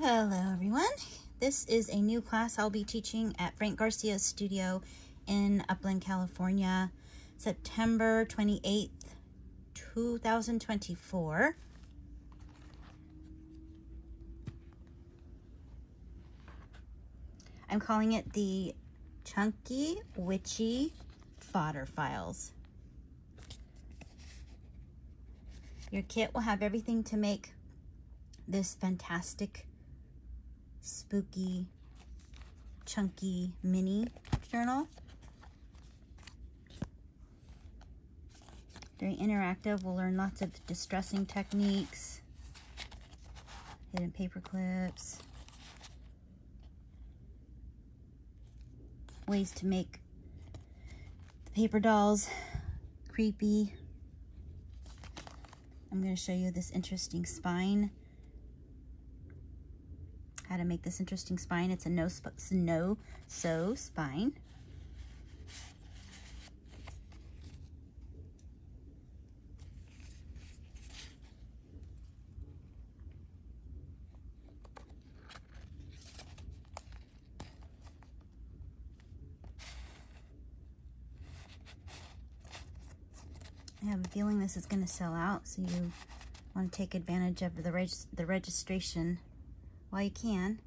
Hello everyone, this is a new class I'll be teaching at Frank Garcia's studio in Upland, California, September 28th, 2024. I'm calling it the Chunky Witchy Fodder Files. Your kit will have everything to make this fantastic, spooky, chunky mini journal. Very interactive. We'll learn lots of distressing techniques, hidden paper clips, ways to make the paper dolls creepy. I'm going to show you this interesting spine. How to make this interesting spine. It's a no-sew spine. I have a feeling this is going to sell out, so you want to take advantage of the registration while you can.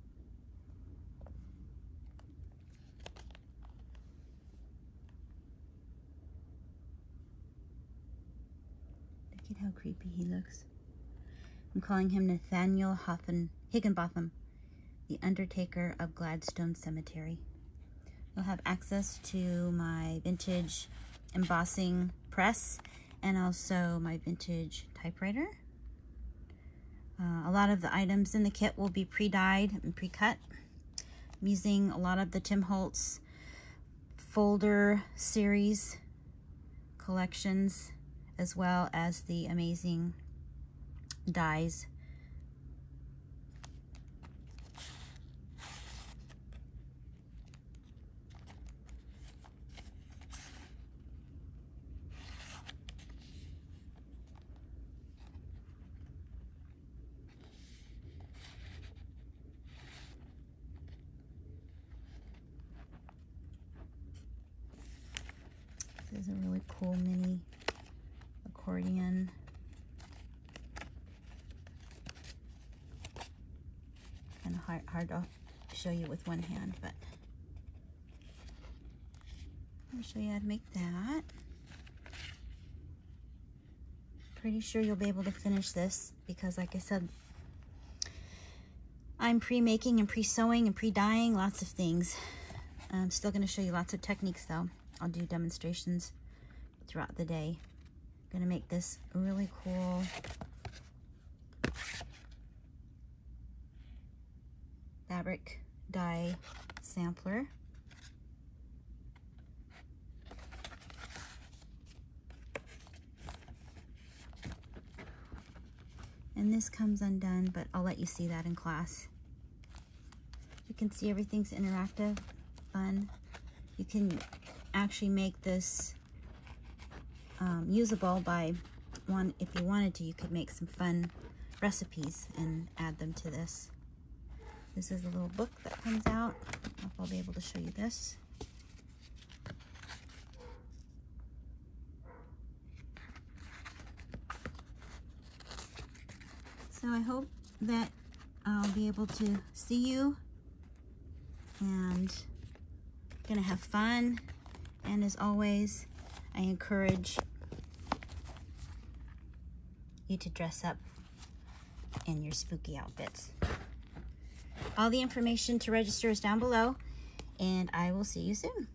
Look at how creepy he looks. I'm calling him Nathaniel Higginbotham, the Undertaker of Gladstone Cemetery. You'll have access to my vintage embossing press and also my vintage typewriter. A lot of the items in the kit will be pre-dyed and pre-cut. I'm using a lot of the Tim Holtz folder series collections, as well as the amazing dies. This is a really cool mini accordion. Kind of hard to show you with one hand, but I'll show you how to make that. Pretty sure you'll be able to finish this because, like I said, I'm pre-making and pre-sewing and pre-dyeing lots of things. I'm still going to show you lots of techniques though. I'll do demonstrations throughout the day. I'm going to make this really cool fabric dye sampler. And this comes undone, but I'll let you see that in class. You can see everything's interactive, fun. You can actually make this usable by if you wanted to, you could make some fun recipes and add them to this. This is a little book that comes out. I don't know if I'll be able to show you this. So I hope that I'll be able to see you and gonna have fun. And as always, I encourage you to dress up in your spooky outfits. All the information to register is down below, and I will see you soon.